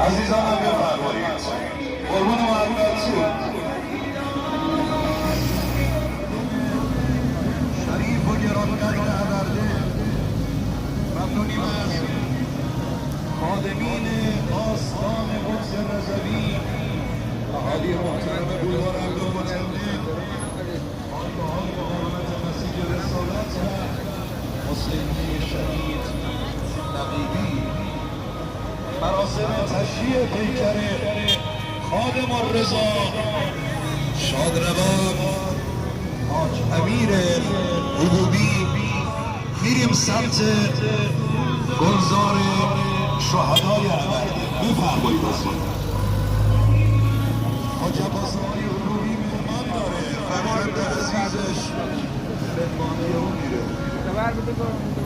عزیزانم بفرمایید قربون محبتتون شریف و گرانقدر نورده ممنونیم از خادمین آستان قدس رضوی اهالی محترم بولوار عبدالمطلب خانقاهای مقاومت مسیح رسالت و حسینی شهید نقیبی مراسم تشییع پیکر خادم الرضا شادروان حاج امیر حبوبی میریم سمت گلزار شهدای عبرده. بفرمایید حاج عباس آقای حبوبی مهمان داره فرزند عزیزش مهمانی او میره